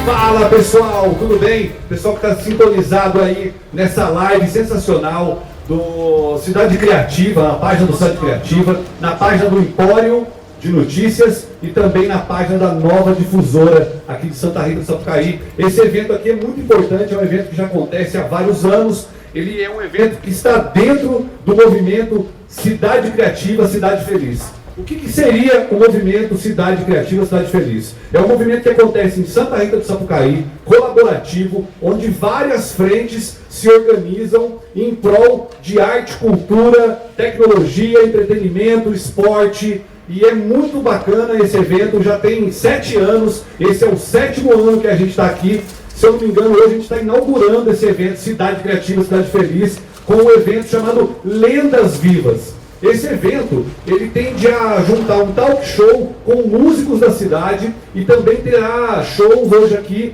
Fala pessoal, tudo bem? Pessoal que está sintonizado aí nessa live sensacional do Cidade Criativa, na página do Cidade Criativa, na página do Empório de Notícias e também na página da Nova Difusora aqui de Santa Rita do Sapucaí. Esse evento aqui é muito importante, é um evento que já acontece há vários anos. Ele é um evento que está dentro do movimento Cidade Criativa, Cidade Feliz. O que seria o movimento Cidade Criativa, Cidade Feliz? É um movimento que acontece em Santa Rita do Sapucaí, colaborativo, onde várias frentes se organizam em prol de arte, cultura, tecnologia, entretenimento, esporte. E é muito bacana esse evento, já tem 7 anos, esse é o 7º ano que a gente está aqui. Se eu não me engano, hoje a gente está inaugurando esse evento Cidade Criativa, Cidade Feliz, com um evento chamado Lendas Vivas. Esse evento, ele tende a juntar um talk show com músicos da cidade e também terá shows hoje aqui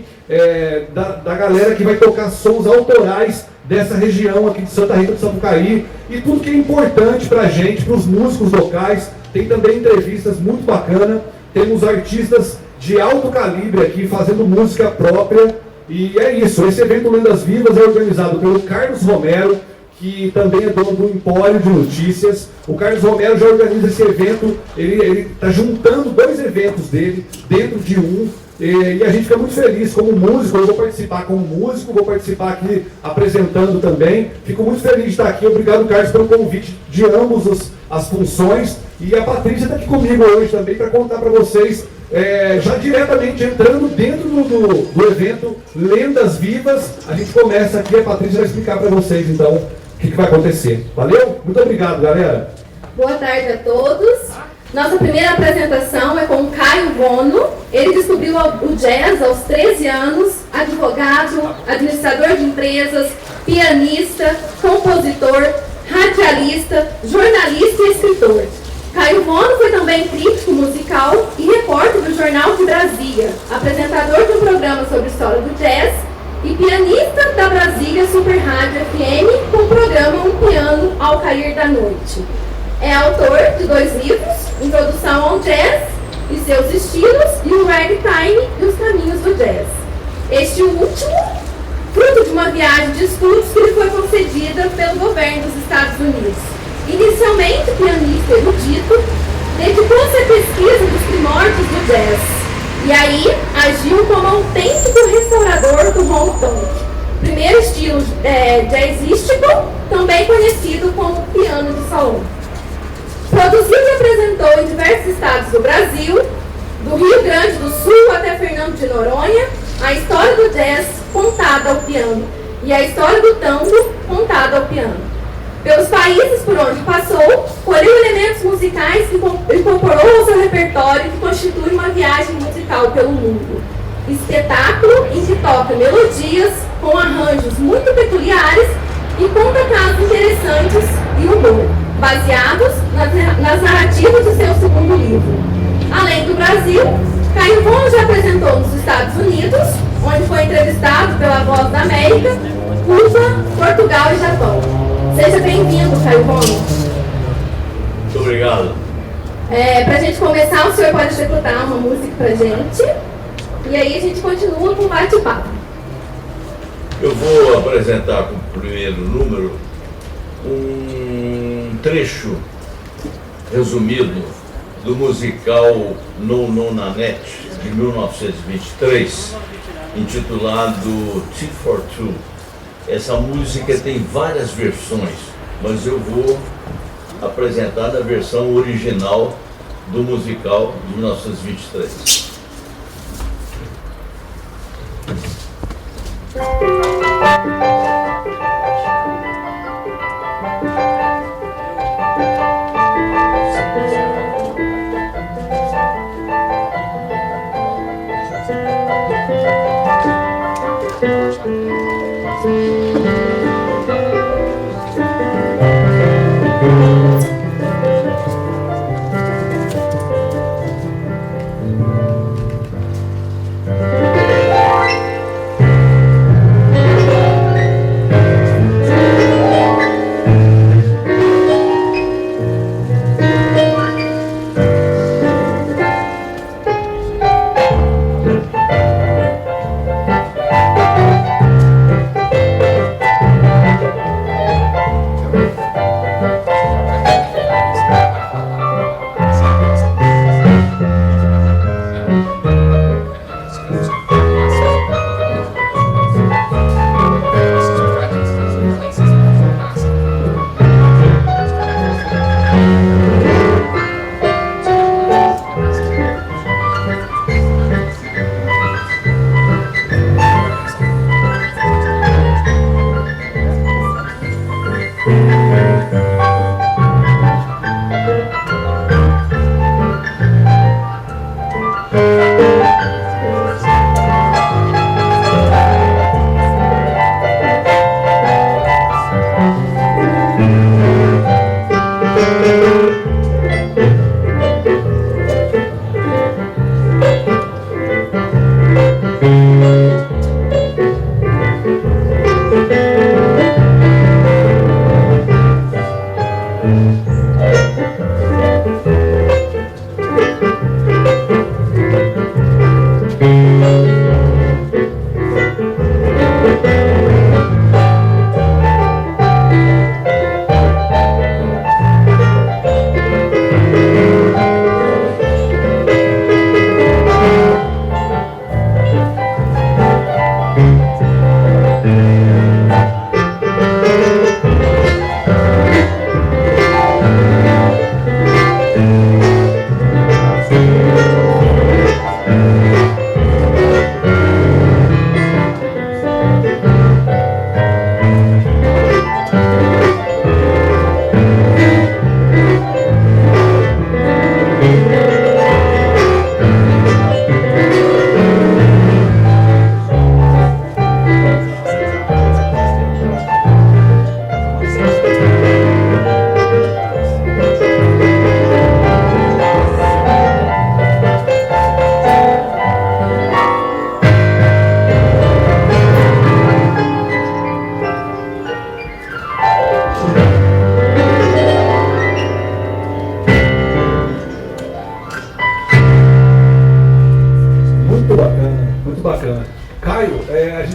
da galera que vai tocar sons autorais dessa região aqui de Santa Rita do Sapucaí e tudo que é importante para a gente, para os músicos locais. Tem também entrevistas muito bacanas, temos artistas de alto calibre aqui fazendo música própria e é isso. Esse evento Lendas Vivas é organizado pelo Carlos Romero, que também é dono do Empório de Notícias. O Carlos Romero já organiza esse evento, ele está juntando 2 eventos dele dentro de um, e a gente fica muito feliz como músico. Eu vou participar como músico, vou participar aqui apresentando também. Fico muito feliz de estar aqui, obrigado Carlos pelo convite de ambos as funções, e a Patrícia está aqui comigo hoje também para contar para vocês, já diretamente entrando dentro do evento Lendas Vivas. A gente começa aqui, a Patrícia vai explicar para vocês então o que vai acontecer. Valeu? Muito obrigado, galera. Boa tarde a todos. Nossa primeira apresentação é com o Caio Vono. Ele descobriu o jazz aos 13 anos, advogado, administrador de empresas, pianista, compositor, radialista, jornalista e escritor. Caio Vono foi também crítico musical e repórter do Jornal de Brasília, apresentador de um programa sobre história do jazz e pianista da Brasília Super Rádio FM com o programa Um Piano ao Cair da Noite. É autor de 2 livros, Introdução ao Jazz e seus estilos e o Ragtime e os caminhos do jazz. Este último, fruto de uma viagem de estudos que lhe foi concedida pelo governo dos Estados Unidos. Inicialmente pianista erudito, dedicou-se à pesquisa dos primórdios do jazz. E aí agiu como autêntico restaurador do honky tonk, primeiro estilo jazzístico, também conhecido como piano de salão. Produziu e apresentou em diversos estados do Brasil, do Rio Grande do Sul até Fernando de Noronha, a história do jazz contada ao piano e a história do tango contada ao piano. Pelos países por onde passou, colheu elementos musicais que incorporou ao seu repertório, que constitui uma viagem musical pelo mundo. Espetáculo em que toca melodias com arranjos muito peculiares e conta casos interessantes e humor, baseados nas narrativas do seu segundo livro. Além do Brasil, Caio Vono já apresentou nos Estados Unidos, onde foi entrevistado pela Voz da América, Cuba, Portugal e Japão. Seja bem-vindo, Caio Vono. Muito obrigado. Pra gente começar, o senhor pode executar uma música pra gente, e aí a gente continua com o bate-papo. Eu vou apresentar como primeiro número um trecho resumido do musical No Nanette, de 1923, intitulado Tea for Two. Essa música tem várias versões, mas eu vou apresentar a versão original do musical de 1923.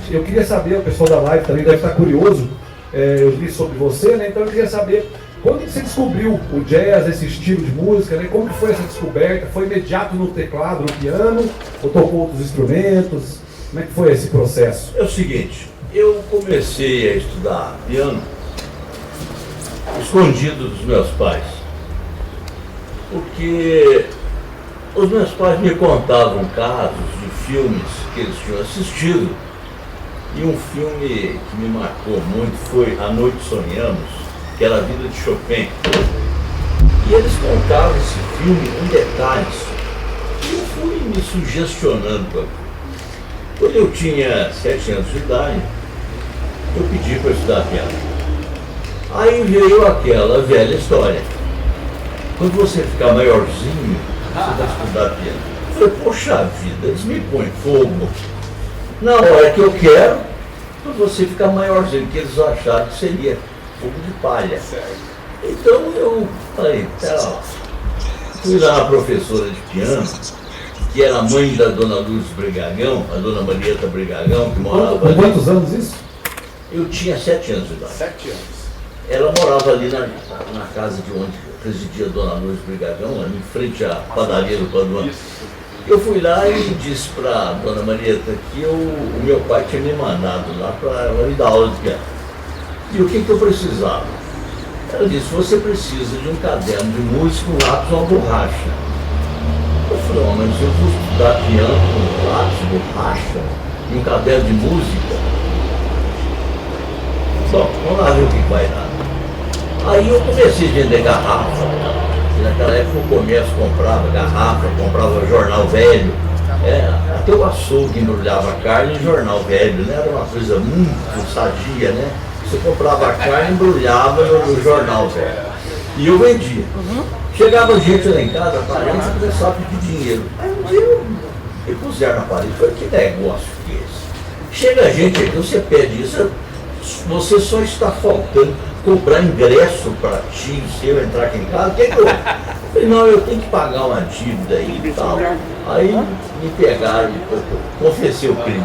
Eu queria saber, o pessoal da live também deve estar curioso, eu li sobre você, né? Então eu queria saber, quando você descobriu o jazz, esse estilo de música, né? Como que foi essa descoberta? Foi imediato no teclado, no piano, ou tocou outros instrumentos? Como é que foi esse processo? É o seguinte, eu comecei a estudar piano escondido dos meus pais, porque os meus pais me contavam casos de filmes que eles tinham assistido, e um filme que me marcou muito foi A Noite Sonhamos, que era a vida de Chopin. E eles contavam esse filme com detalhes, e eu fui me sugestionando. Quando eu tinha 7 anos de idade, eu pedi para estudar piano. Aí veio aquela velha história. Quando você ficar maiorzinho, você vai estudar piano. Eu falei, poxa vida, eles me põem fogo na hora que eu quero, para você ficar maiorzinho, que eles acharam que seria fogo de palha. Então eu falei, pera lá. Fui lá na professora de piano, que era a mãe da dona Luz Brigagão, a dona Marieta Brigagão, que morava com ali. quantos anos isso? Eu tinha 7 anos de idade. 7 anos. Ela morava ali na casa de onde presidia a dona Luz Brigagão, ali em frente à padaria do Paduano. Eu fui lá e disse para a dona Marieta que o meu pai tinha me mandado lá para me dar aula de piano. E o que eu precisava? Ela disse, você precisa de um caderno de música, um lápis ou uma borracha. Eu falei, oh, mas eu vou estudar piano com lápis, borracha e um caderno de música? Bom, vamos lá ver o que vai dar. Aí eu comecei a vender garrafa. Naquela época o comércio comprava garrafa, comprava jornal velho. Até o açougue embrulhava a carne em jornal velho, né? Era uma coisa muito sadia, né? Você comprava a carne e embrulhava no jornal velho. E eu vendia. Chegava gente lá em casa, parente, e começava a pedir dinheiro. Aí um dia me puseram na parede, falei, que negócio que é esse? Chega gente aqui, você pede isso, você só está faltando cobrar ingresso para ti, se eu entrar aqui em casa, o que é que eu... falei, não, eu tenho que pagar uma dívida aí e tal. Aí me pegaram, confessei o crime,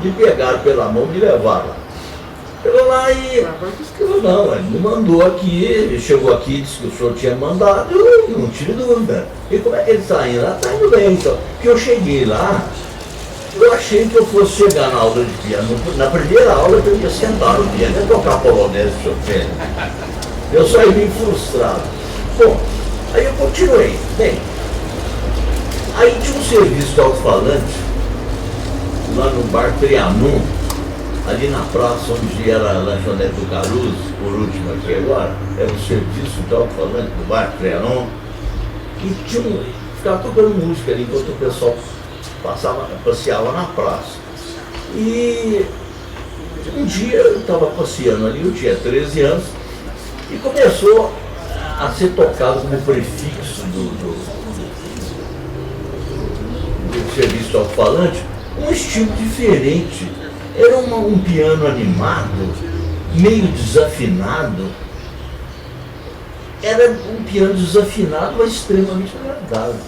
me pegaram pela mão e me levaram lá. Chegou lá e falou, não, ele me mandou aqui, ele chegou aqui, disse que o senhor tinha mandado, não tive dúvida. E como é que ele está indo? Está indo bem, então. Porque eu cheguei lá eu achei que eu fosse chegar na aula de piano. Na primeira aula eu ia sentar no piano e tocar polonês de Chopin. Eu saí meio frustrado. Bom, aí eu continuei. Bem, aí tinha um serviço de alto-falante lá no bar Trianon, ali na praça onde era a lanchonete do Caruso, por último aqui agora, era um serviço de alto-falante do bar Trianon, e ficava tocando música ali enquanto o pessoal passeava na praça. E um dia eu estava passeando ali, eu tinha 13 anos, e começou a ser tocado como prefixo do serviço de alto-falante um estilo diferente. Era um piano animado, meio desafinado. Era um piano desafinado, mas extremamente agradável.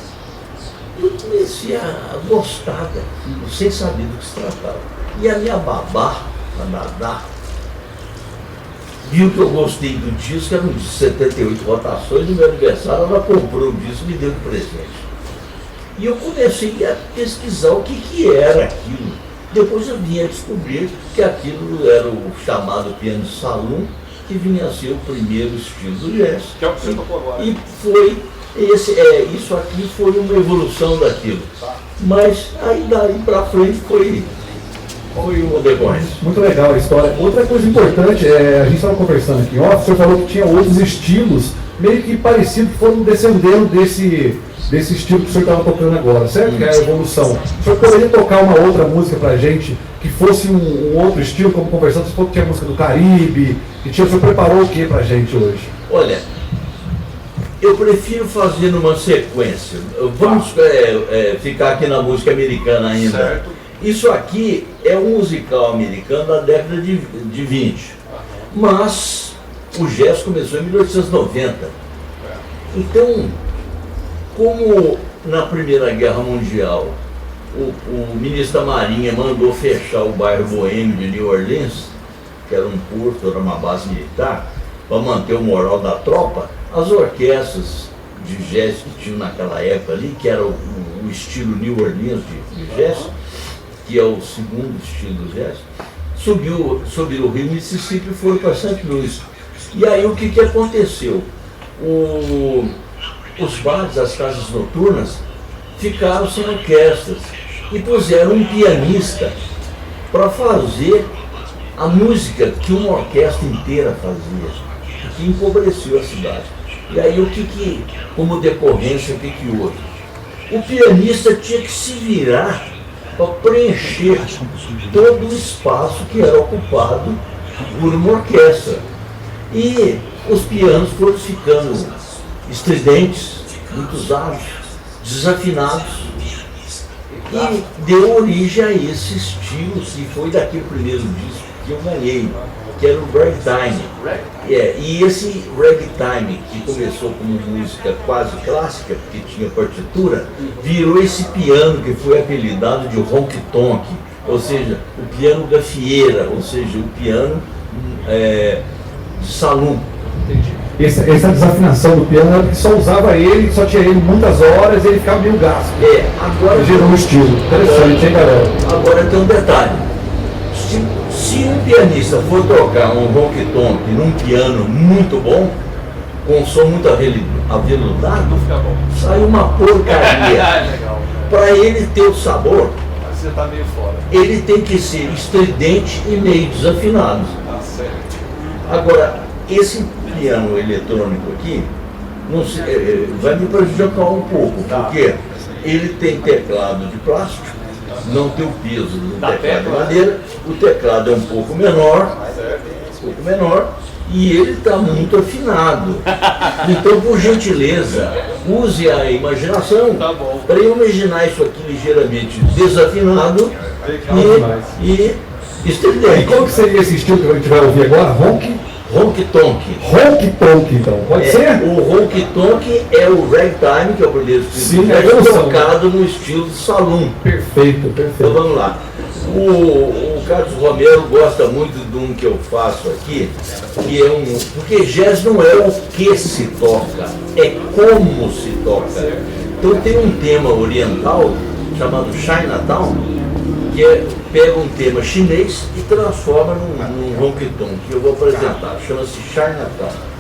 Eu comecei a gostar daquilo, sem saber do que se tratava. E a minha babá, a Dadá, viu que eu gostei do disco, era um disco de 78 rotações, no meu aniversário ela comprou o disco e me deu de presente. E eu comecei a pesquisar o que era aquilo. Depois eu vim a descobrir que aquilo era o chamado piano salão, que vinha a ser o primeiro estilo do jazz. Que é o que você tocou agora. E foi, isso aqui foi uma evolução daquilo. Mas aí daí pra frente foi uma decorrência. Muito legal a história. Outra coisa importante, a gente estava conversando aqui, ó, o senhor falou que tinha outros estilos, meio que parecidos, que foram descendendo desse estilo que o senhor estava tocando agora, certo? Que é a evolução. O senhor poderia tocar uma outra música pra gente, que fosse um outro estilo, como conversando, você falou que tinha música do Caribe, o senhor preparou o que pra gente hoje? Olha, eu prefiro fazer numa sequência. Vamos ficar aqui na música americana ainda. Certo. Isso aqui é um musical americano da década de 20, mas o jazz começou em 1890. Então, como na Primeira Guerra Mundial o ministro da Marinha mandou fechar o bairro boêmio de New Orleans, que era um porto, era uma base militar, para manter o moral da tropa, as orquestras de jazz que tinham naquela época ali, que era o estilo New Orleans de jazz, que é o segundo estilo do jazz, subiu o rio Mississippi e foram para St. Louis. E aí o que aconteceu? Os bares, as casas noturnas, ficaram sem orquestras e puseram um pianista para fazer a música que uma orquestra inteira fazia, que empobreceu a cidade. E aí como decorrência, o que houve? O pianista tinha que se virar para preencher todo o espaço que era ocupado por uma orquestra. E os pianos foram ficando estridentes, muito usados, desafinados, e deu origem a esse estilo que foi daquele primeiro disco que eu ganhei, que era o ragtime. E esse ragtime, que começou como música quase clássica, porque tinha partitura, virou esse piano que foi apelidado de honky-tonk, ou seja, o piano gafieira, ou seja, o piano de salão. Essa desafinação do piano era que só usava ele, só tinha ele muitas horas e ele ficava meio gasto. Agora gerou um estilo. Interessante, hein, galera? Agora tem um detalhe. Se um pianista for tocar um honky-tonk num piano muito bom, com som muito aveludado, sai uma porcaria. Para ele ter o sabor, você tá meio fora. ele tem que ser estridente e meio desafinado. Tá certo. Agora, esse piano eletrônico aqui vai me prejudicar um pouco, porque ele tem teclado de plástico, não tem o peso do teclado de madeira, o teclado é um pouco menor, e ele está muito afinado. Então, por gentileza, use a imaginação para imaginar isso aqui ligeiramente desafinado e estridente. E qual que seria esse estilo que a gente vai ouvir agora? Honky-tonk. Honky-tonk, então. Pode ser? O honky-tonk é o ragtime, que é o primeiro estilo, tocado no estilo de salão. Perfeito. Então vamos lá. O Carlos Romero gosta muito de um que eu faço aqui, que é porque jazz não é o que se toca, é como se toca. Então tem um tema oriental chamado Chinatown, que pega um tema chinês e transforma num ronquiton, que eu vou apresentar. Chama-se Chinatown.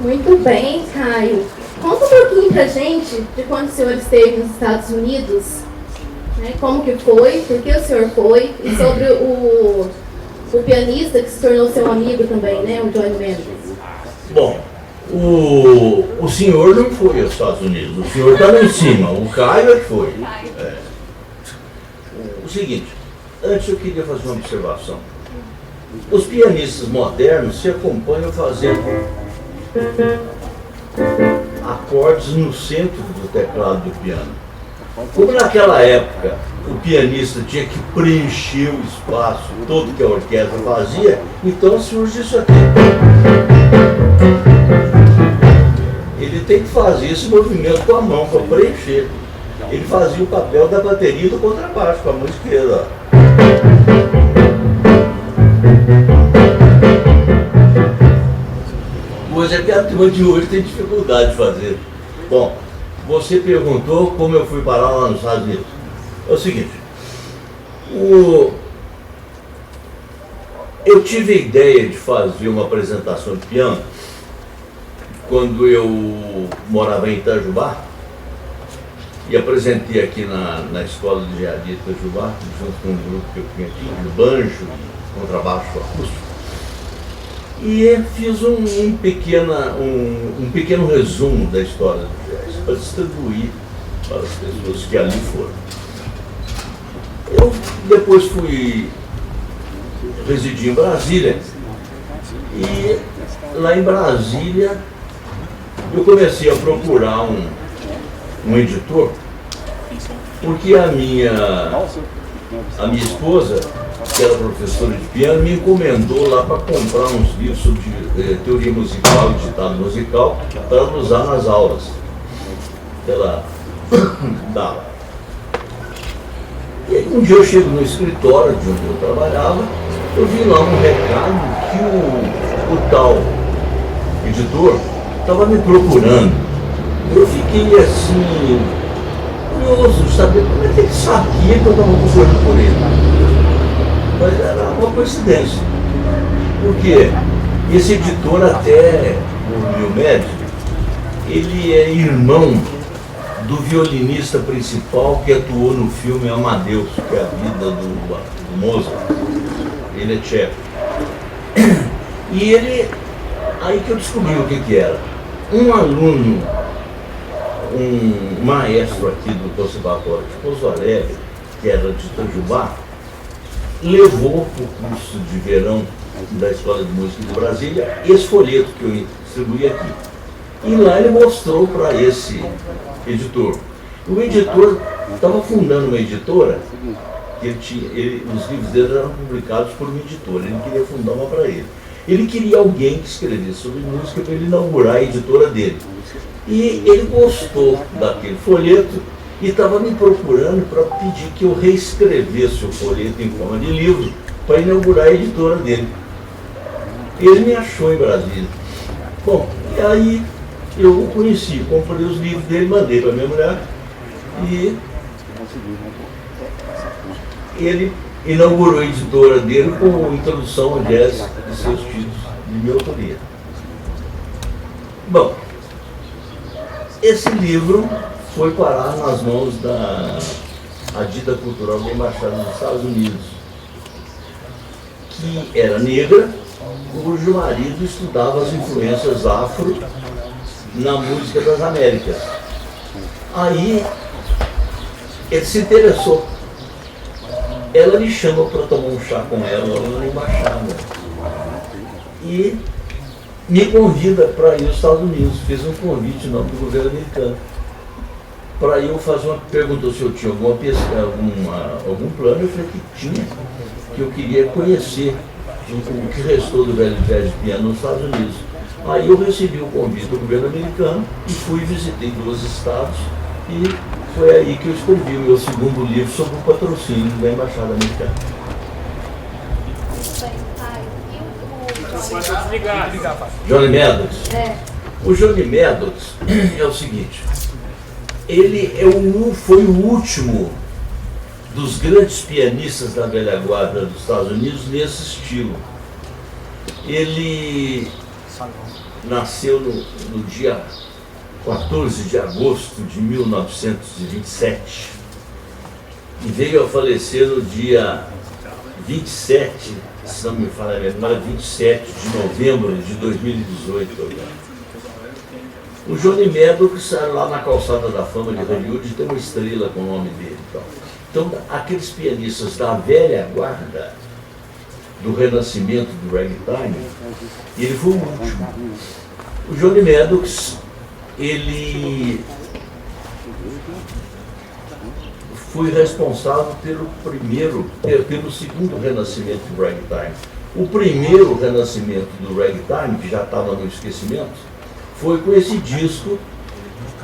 Muito bem, Caio. Conta um pouquinho pra gente de quando o senhor esteve nos Estados Unidos, né? Como que foi, por que o senhor foi, e sobre o pianista que se tornou seu amigo também, né? O Johnny Mendes. Bom, o senhor não foi aos Estados Unidos, o senhor está lá em cima, o Caio é que foi. O seguinte, antes eu queria fazer uma observação. Os pianistas modernos se acompanham fazendo acordes no centro do teclado do piano. Como naquela época o pianista tinha que preencher o espaço todo que a orquestra fazia, então surge isso aqui. Ele tem que fazer esse movimento com a mão para preencher. Ele fazia o papel da bateria e do contrabaixo com a mão esquerda. Coisa que a turma de hoje tem dificuldade de fazer. Bom, você perguntou como eu fui parar lá nos Estados Unidos. É o seguinte, eu tive a ideia de fazer uma apresentação de piano quando eu morava em Itajubá e apresentei aqui na escola de engenharia de Itajubá, junto com um grupo que eu tinha aqui, de banjo e contrabaixo acústico. E fiz um pequeno resumo da história do jazz para distribuir para as pessoas que ali foram. Eu depois fui residir em Brasília e lá em Brasília eu comecei a procurar um editor, porque a minha esposa que era professora de piano, me encomendou lá para comprar uns livros sobre teoria musical e ditado musical para usar nas aulas. Ela dava. E aí um dia eu chego no escritório de onde eu trabalhava, eu vi lá um recado que o tal editor estava me procurando. Eu fiquei assim, curioso de saber como é que ele sabia que eu estava procurando por ele. Mas era uma coincidência. Porque esse editor, até o Nilmed, ele é irmão do violinista principal que atuou no filme Amadeus, que é a vida do Mozart. Ele é tcheco. E ele, aí que eu descobri o que era. Um aluno, um maestro aqui do Conservatório de Pouso Alegre, que era de Itajubá, levou para o curso de verão da Escola de Música de Brasília esse folheto que eu distribuí aqui. E lá ele mostrou para esse editor. O editor estava fundando uma editora, que os livros dele eram publicados por uma editora, ele queria fundar uma para ele. Ele queria alguém que escrevesse sobre música para ele inaugurar a editora dele. E ele gostou daquele folheto e estava me procurando para pedir que eu reescrevesse o folheto em forma de livro para inaugurar a editora dele. Ele me achou em Brasília. Bom, e aí eu o conheci, comprei os livros dele, mandei para minha mulher e ele inaugurou a editora dele com introdução ao jazz de seus títulos de minha autoria. Bom, esse livro foi parar nas mãos da Dita Cultural da Embaixada dos Estados Unidos, que era negra, cujo marido estudava as influências afro na música das Américas. Aí ele se interessou. Ela me chama para tomar um chá com ela lá na embaixada e me convida para ir aos Estados Unidos. Fez um convite em nome do governo americano para eu fazer uma pergunta se eu tinha alguma pesquisa, algum plano. Eu falei que tinha, que eu queria conhecer o que restou do velho jazz de piano nos Estados Unidos. Aí eu recebi o convite do governo americano e fui, visitei 2 estados e foi aí que eu escrevi o meu segundo livro sobre o patrocínio da Embaixada Americana. Johnny Maddox. O Johnny Maddox é o seguinte, ele foi o último dos grandes pianistas da velha guarda dos Estados Unidos nesse estilo. Ele nasceu no dia 14 de agosto de 1927 e veio a falecer no dia 27, se não me falha a memória, 27 de novembro de 2018. O Johnny Maddox, lá na Calçada da Fama de Hollywood, tem uma estrela com o nome dele. Então, aqueles pianistas da velha guarda, do renascimento do ragtime, ele foi o último. O Johnny Maddox, ele foi responsável pelo segundo renascimento do ragtime. O primeiro renascimento do ragtime, que já estava no esquecimento, foi com esse disco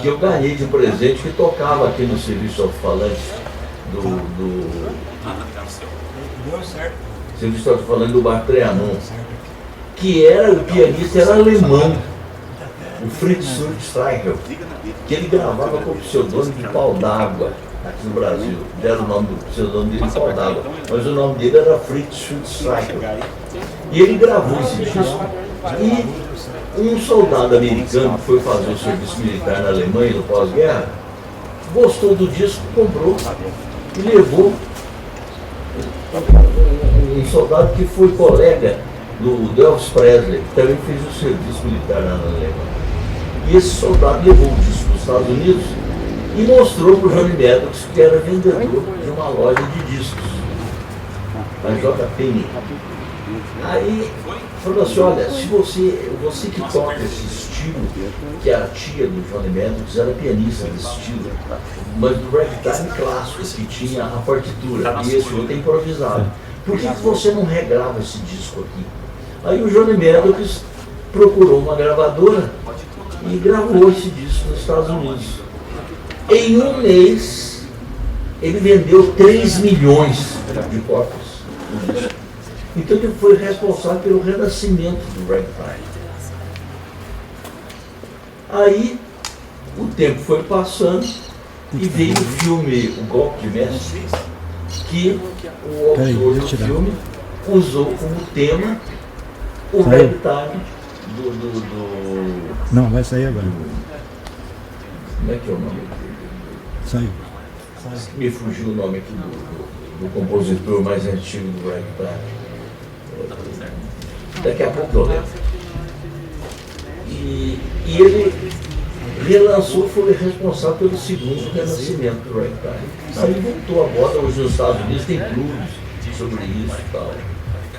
que eu ganhei de presente, que tocava aqui no serviço alto-falante serviço alto-falante do Bar Trianon, que o pianista era alemão, o Fritz Streicher, que ele gravava com o pseudônimo de Pau d'Água aqui no Brasil. Deram o nome do pseudônimo dele de Pau d'Água, mas o nome dele era Fritz Streicher. E ele gravou esse disco. E um soldado americano que foi fazer o serviço militar na Alemanha no pós-guerra gostou do disco, comprou e levou. Um soldado que foi colega do Elvis Presley, que também fez o serviço militar na Alemanha. E esse soldado levou o disco para os Estados Unidos e mostrou para o Johnny Maddox, que era vendedor de uma loja de discos, a JPM. Aí falou assim, olha, se você que toca esse estilo, que a tia do Johnny Maddox era pianista desse estilo, mas do ragtime clássico, que tinha a partitura, e esse outro é improvisado. por que você não regrava esse disco aqui? Aí o Johnny Maddox procurou uma gravadora e gravou esse disco nos Estados Unidos. Em um mês, ele vendeu 3 milhões de cópias do disco. Então ele foi responsável pelo renascimento do ragtime. Aí o tempo foi passando e veio o filme O Golpe de Mestre, que o autor do filme usou como tema o ragtime Não, vai sair agora. Como é que é o nome? Saiu. Me fugiu o nome aqui do compositor mais antigo do ragtime. Daqui a pouco eu lembro. E ele relançou, foi responsável pelo segundo renascimento do ragtime. Aí voltou a moda, hoje nos Estados Unidos tem clubes sobre isso e tal.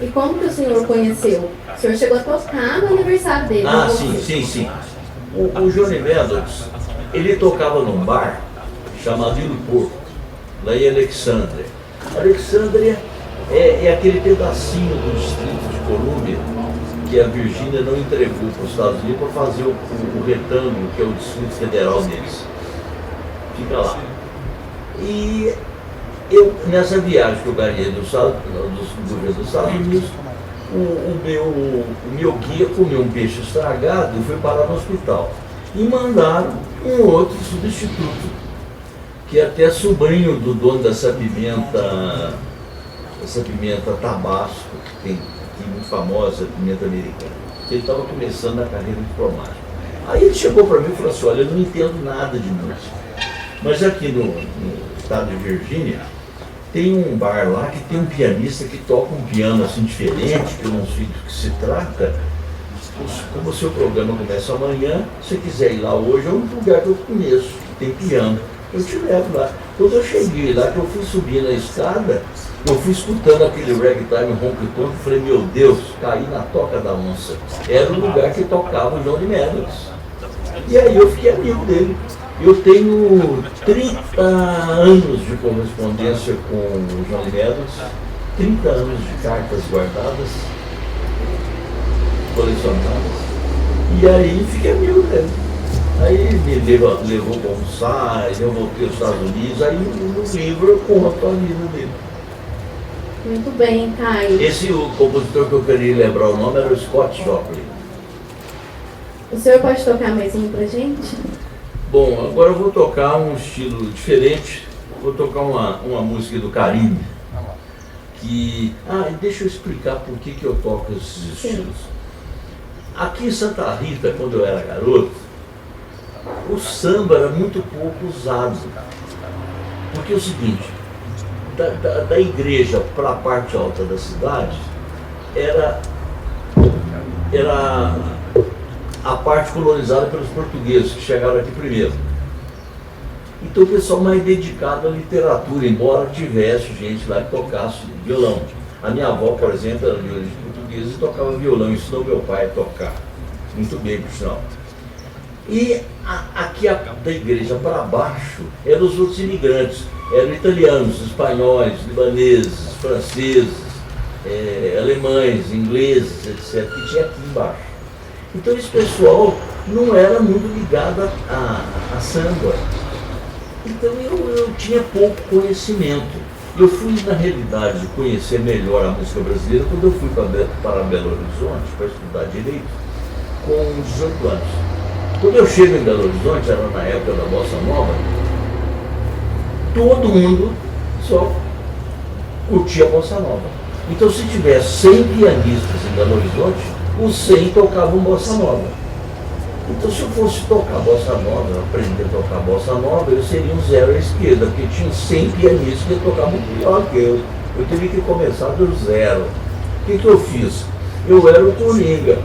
E como que o senhor conheceu? O senhor chegou a tocar no aniversário dele? Ah, sim. O Johnny Maddox, ele tocava num bar chamado Ilho Porto, lá em Alexandria. Alexandria é aquele pedacinho do Distrito de Colômbia que a Virgínia não entregou para os Estados Unidos para fazer o retângulo, que é o Distrito Federal deles. Fica lá. E eu, nessa viagem que eu ganhei do governo dos Estados Unidos, o meu guia comeu um peixe estragado e foi parar no hospital. E mandaram um outro substituto, que é até sobrinho do dono dessa pimenta Tabasco, que tem muito famosa, pimenta americana. Ele estava começando a carreira diplomática. Aí ele chegou para mim e falou assim: olha, eu não entendo nada de música, mas aqui no estado de Virgínia tem um bar lá que tem um pianista que toca um piano assim diferente, que eu não sei do que se trata. Como o seu programa começa amanhã, se você quiser ir lá hoje, é um lugar que eu conheço, que tem piano. Eu te levo lá. Quando eu cheguei lá, que eu fui subir na escada, eu fui escutando aquele ragtime ronco-tonto, falei, meu Deus, caí na toca da onça. Era o lugar que tocava o Johnny Maddox. E aí eu fiquei amigo dele. Eu tenho 30 anos de correspondência com o Johnny Maddox, 30 anos de cartas guardadas, colecionadas. E aí fiquei amigo dele. Aí me levou para almoçar, eu voltei aos Estados Unidos, aí no livro eu conto a vida dele. Muito bem, Caio. O compositor que eu queria lembrar o nome era o Scott Joplin. O senhor pode tocar mais um pra gente? Bom, agora eu vou tocar um estilo diferente. Vou tocar uma música do Caribe. Deixa eu explicar por que eu toco esses estilos. Aqui em Santa Rita, quando eu era garoto, o samba era muito pouco usado. Porque é o seguinte, da igreja para a parte alta da cidade, era a parte colonizada pelos portugueses, que chegaram aqui primeiro. Então o pessoal mais dedicado à literatura, embora tivesse gente lá que tocasse violão. A minha avó, por exemplo, era de origem portuguesa e tocava violão, ensinou meu pai a tocar. Muito bem, por sinal. E aqui da igreja para baixo eram os outros imigrantes, eram italianos, espanhóis, libaneses, franceses, alemães, ingleses, etc., que tinha aqui embaixo. Então esse pessoal não era muito ligado a samba. Então eu tinha pouco conhecimento. Eu fui, na realidade, conhecer melhor a música brasileira quando eu fui para Belo Horizonte para estudar Direito com 18 anos. Quando eu chego em Belo Horizonte, era na época da Bossa Nova, todo mundo só curtia a Bossa Nova. Então se tivesse 100 pianistas em Belo Horizonte, os 100 tocavam Bossa Nova. Então se eu fosse tocar Bossa Nova, aprender a tocar Bossa Nova, eu seria um zero à esquerda, porque tinha 100 pianistas que tocavam pior que eu. Eu teria que começar do zero. O que eu fiz? Eu era o Coringa.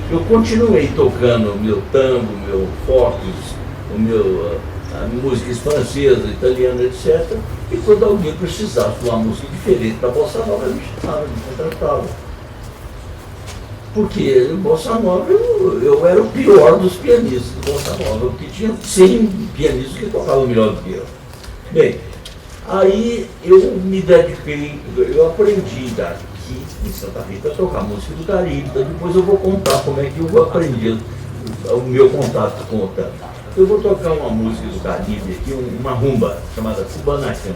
Eu continuei tocando o meu tango, o meu fox, a músicas francesa, italiana, etc. E quando alguém precisasse de uma música diferente da Bossa Nova, eu me chamava, me contratava. Porque Bossa Nova eu era o pior dos pianistas de Bossa Nova, porque tinha 100 pianistas que tocavam melhor do que eu. Bem, Aí eu me dediquei, eu aprendi daqui em Santa Rita a tocar música do Caribe, então depois eu vou contar como é que eu aprendi o meu contato com o tango. Eu vou tocar uma música do Caribe aqui, uma rumba chamada Kubanacan.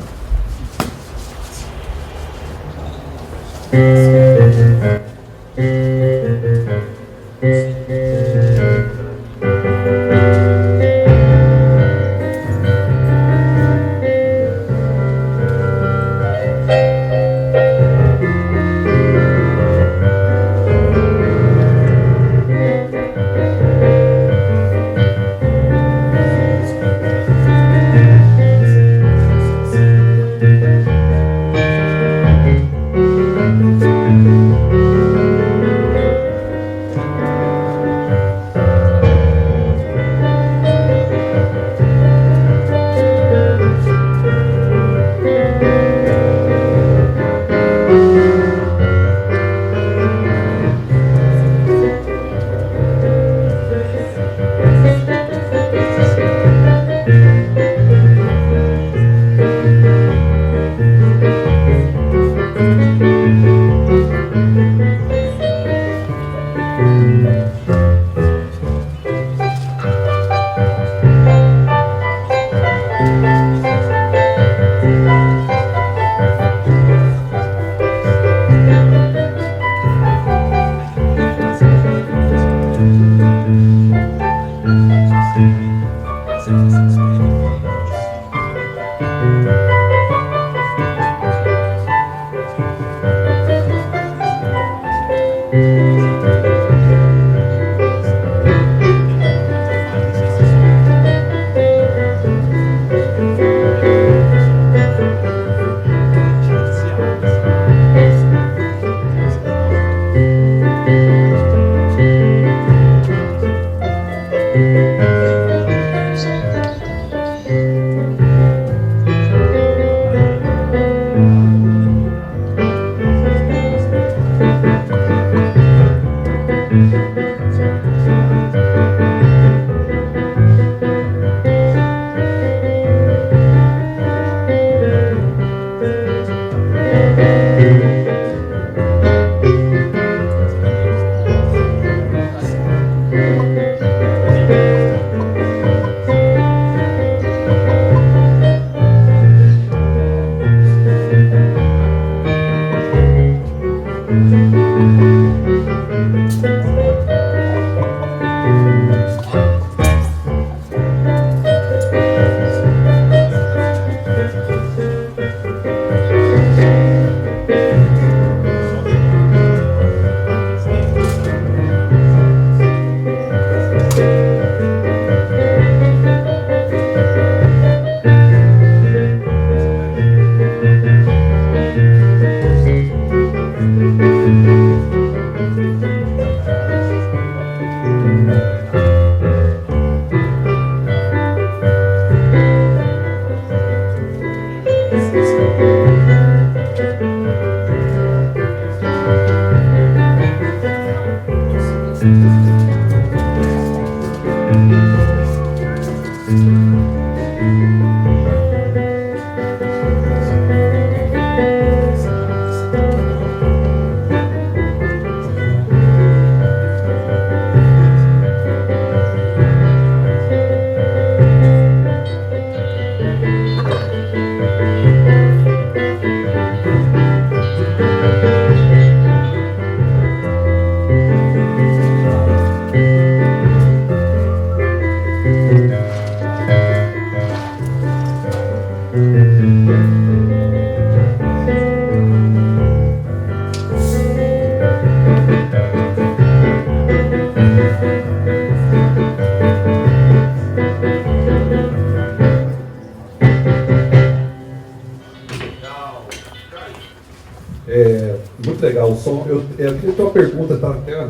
Muito legal o som. Eu queria ter uma pergunta, tá? Até,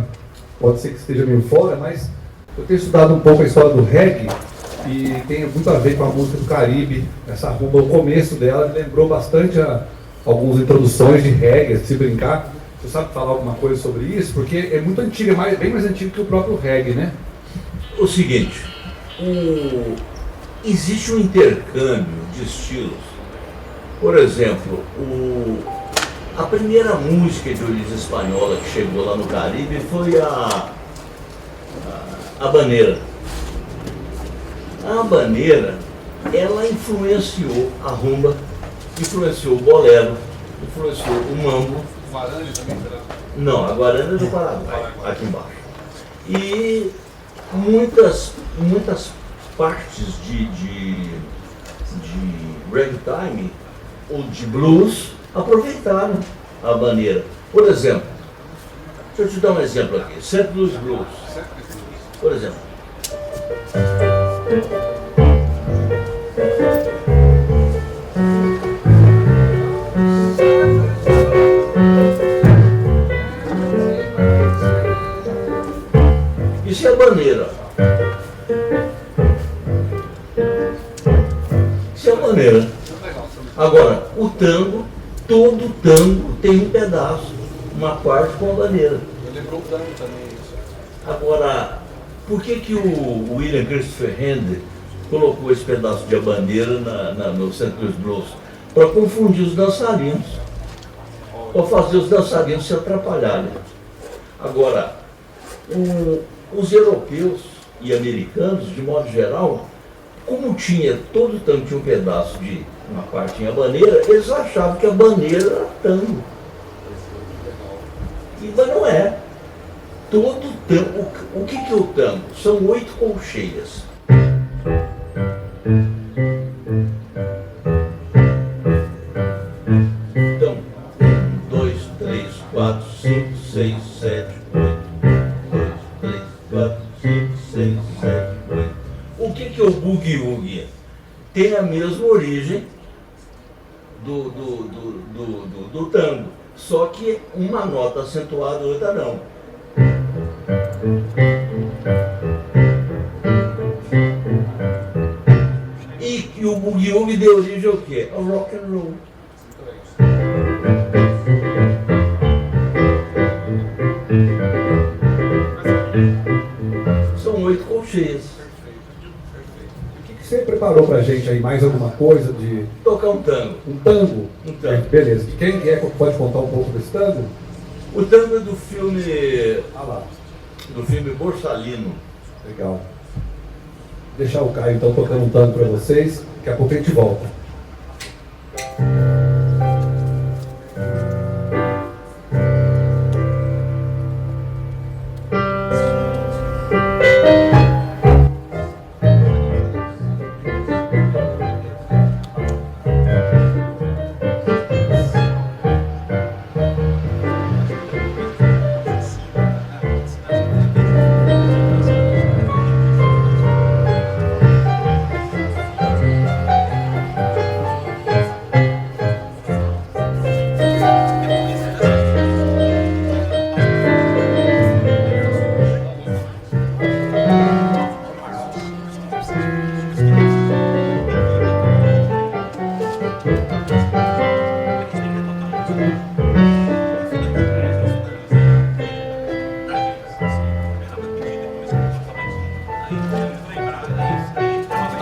pode ser que esteja meio fora, mas eu tenho estudado um pouco a história do reggae e tem muito a ver com a música do Caribe. Essa rumba, o começo dela me lembrou bastante algumas introduções de reggae, se brincar. Você sabe falar alguma coisa sobre isso? Porque é muito antiga, bem mais antigo que o próprio reggae, né? O seguinte, existe um intercâmbio de estilos Por exemplo, a primeira música de origem espanhola que chegou lá no Caribe foi a habanera. A habanera, ela influenciou a rumba, influenciou o bolero, influenciou o mambo. Guarani também, será? Não, a Guarani é do Paraguai, aqui embaixo. E muitas partes de ragtime ou de blues aproveitaram a habanera. Por exemplo, deixa eu te dar um exemplo aqui, St. Louis Blues. Por exemplo. Isso é habanera. Isso é habanera. Agora, o tango, todo tango tem um pedaço, uma parte com habanera. Lembrou o tango também isso. Agora, por que o William Christopher Handel colocou esse pedaço de habanera no St. Louis Blues? Para confundir os dançarinos, para fazer os dançarinos se atrapalharem. Agora, os europeus e americanos, de modo geral, como todo tango tinha um pedaço de uma parte em habanera, eles achavam que a habanera era tango. Mas não é. Todo tango, o que é o tango? São 8 colcheias. Então, 1, 2, 3, 4, 5, 6, 7, 8. 1, 2, 3, 4, 5, 6, 7, 8. O que é o boogie-woogie? Tem a mesma origem do tango, só que uma nota acentuada e outra não. E o boogie-woogie deu origem ao quê? Ao rock and roll. São 8 colcheias. Você preparou pra gente aí mais alguma coisa de... Tocar um tango. Um tango? Um tango. Beleza. De quem é? Pode contar um pouco desse tango? O tango é do filme... Ah lá. Do filme Borsalino. Legal. Vou deixar o Caio então tocando um tango pra vocês. Daqui a pouco a gente volta.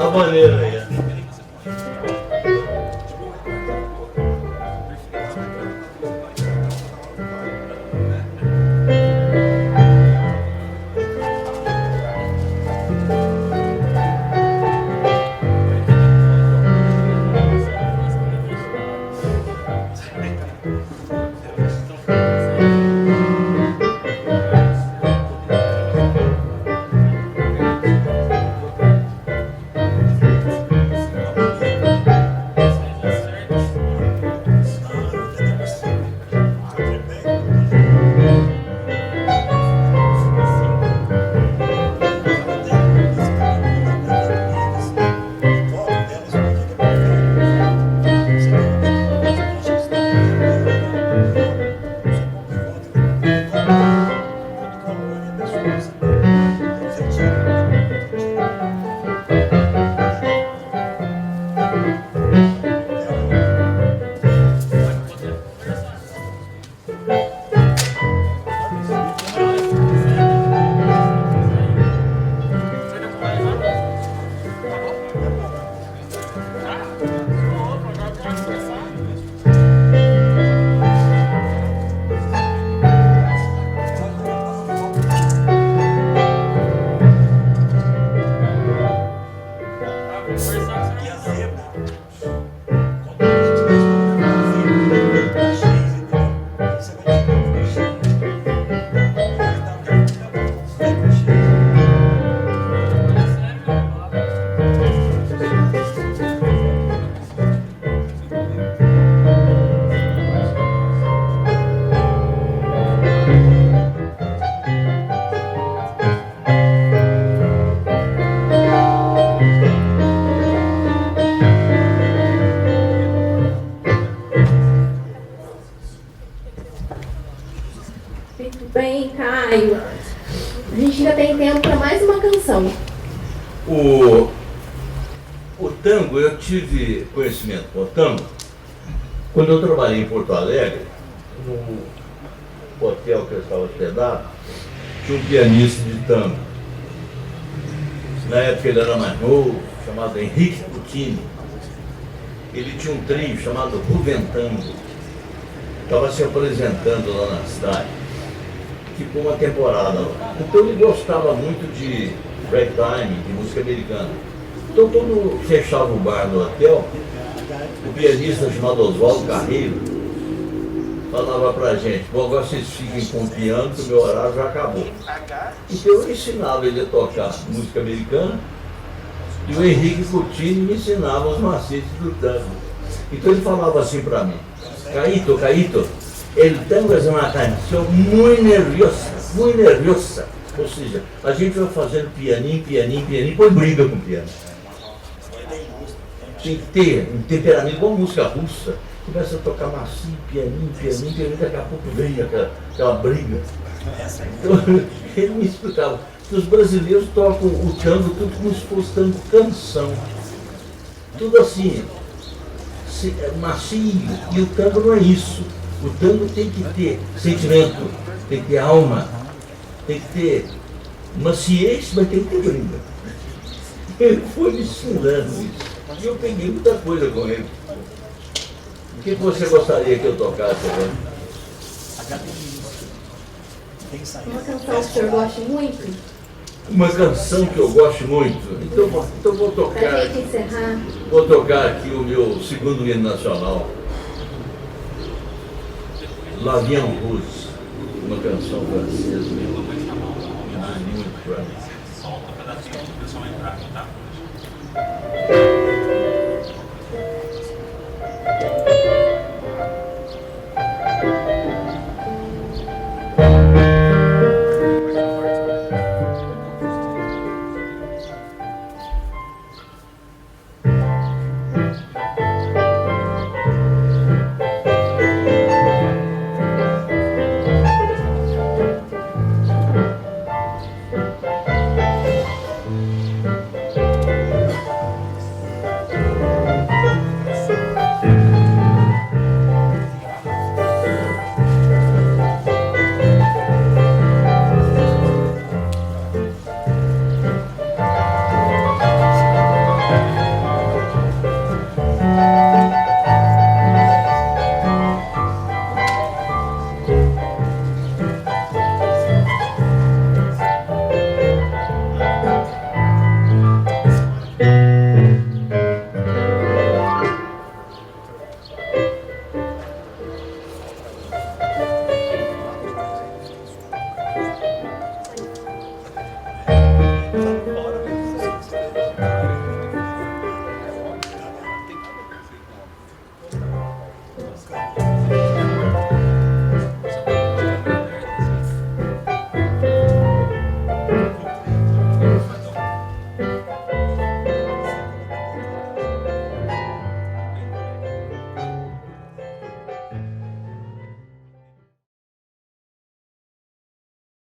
A maneira aí. Muito bem, Caio. A gente ainda tem tempo para mais uma canção. O tango, eu tive conhecimento com o tango quando eu trabalhei em Porto Alegre, no hotel que eu estava hospedado, tinha um pianista de tango. Na época ele era mais novo, chamado Henrique Puccini. Ele tinha um trio chamado Juventango. Estava se apresentando lá na cidade. Ficou uma temporada lá. Então ele gostava muito de ragtime, de música americana. Então quando fechava o bar no hotel, o pianista chamado Oswaldo Carreiro falava pra gente: bom, agora vocês fiquem com o piano que o meu horário já acabou. Então eu ensinava ele a tocar música americana e o Henrique Puccini me ensinava os macetes do tango. Então ele falava assim pra mim: Caíto, el tango é uma canção muito nerviosa. Ou seja, a gente vai fazendo pianinho, depois briga com o piano. Tem que ter um temperamento igual música russa. Começa a tocar macio, pianinho, daqui a pouco vem aquela briga. Então, ele me explicava que os brasileiros tocam o tango tudo como se fosse tango canção. Tudo assim, macio. E o tango não é isso. O tango tem que ter sentimento, tem que ter alma, tem que ter maciez, mas tem que ter briga. Ele foi me ensinando isso. E eu peguei muita coisa com ele. O que você gostaria que eu tocasse agora? Uma canção que o senhor goste muito, Uma canção que eu gosto muito. Então vou para tocar. a gente encerrar. Vou tocar aqui o meu segundo hino nacional. La Vie en Rose, uma canção francesa. Muito pra mim.